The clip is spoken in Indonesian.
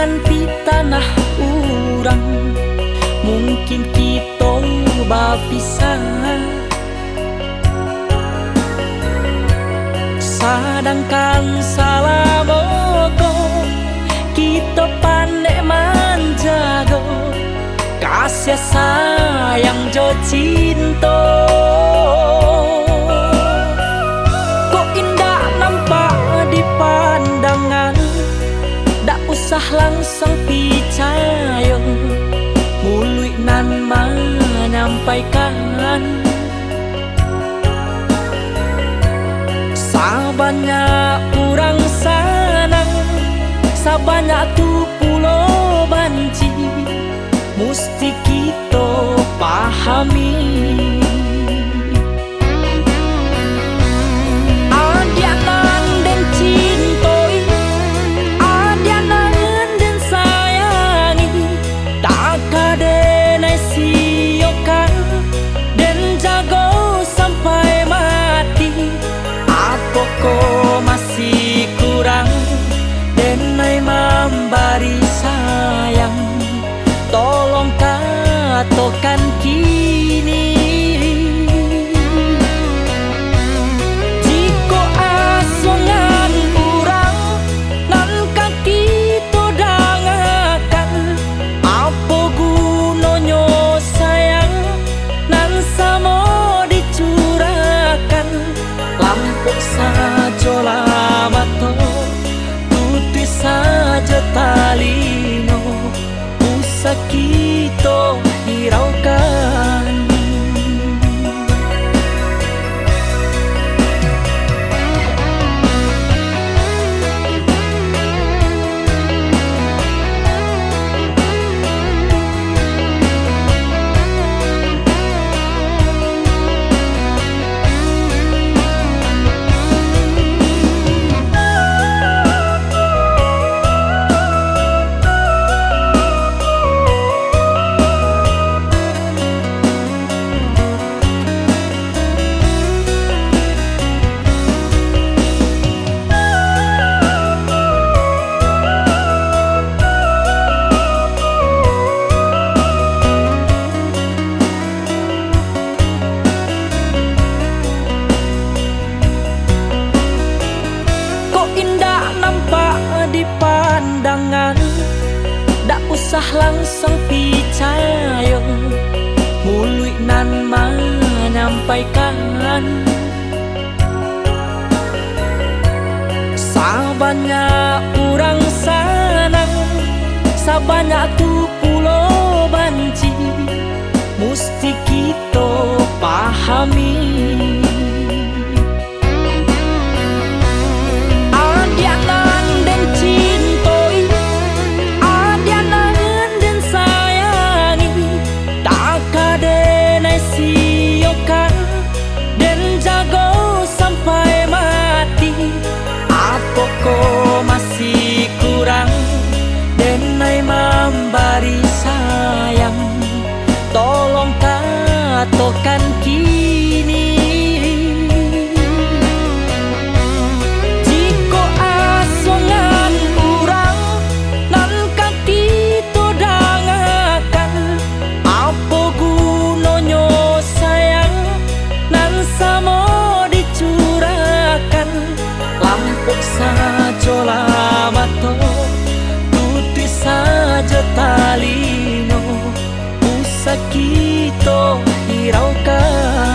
ngan pi tanah urang, mungkin kita bapisah. Sedangkan salah bogo kita pandai menjaga kasih sayang jo cinta. Kok indah nampak di pandangan, dak usah langsung percaya, mulut nan menyampaikan. Sabanyak orang sanang, sabanyak tu pulau banci, mesti kita pahami. Adianan dan cintoi, adianan dan sayangi, tak kadenai siokan dan jago sampai mati. Kok masih kurang denai memberi sayang, tolong katakan kini. Jika asongan kurang nan kaki to dangakan, apa gunanya sayang nan samo dicurahkan. Lampuk saja lama to, tuti saja talino, usah kita hiraukan. Pandangan, dak usah langsung percaya, mulut nan menyampaikan. Sabanyak orang sanang, sabanyak tu pulau banci, mesti kita pahami. Kok masih kurang denai memberi sayang, tolong katakan kini. Jika asongan kurang nan kaki to dangakan, apa gunanya sayang nan samo dicurahkan. Lampuk saja lama to, tuti saja talino, usah kita hiraukan.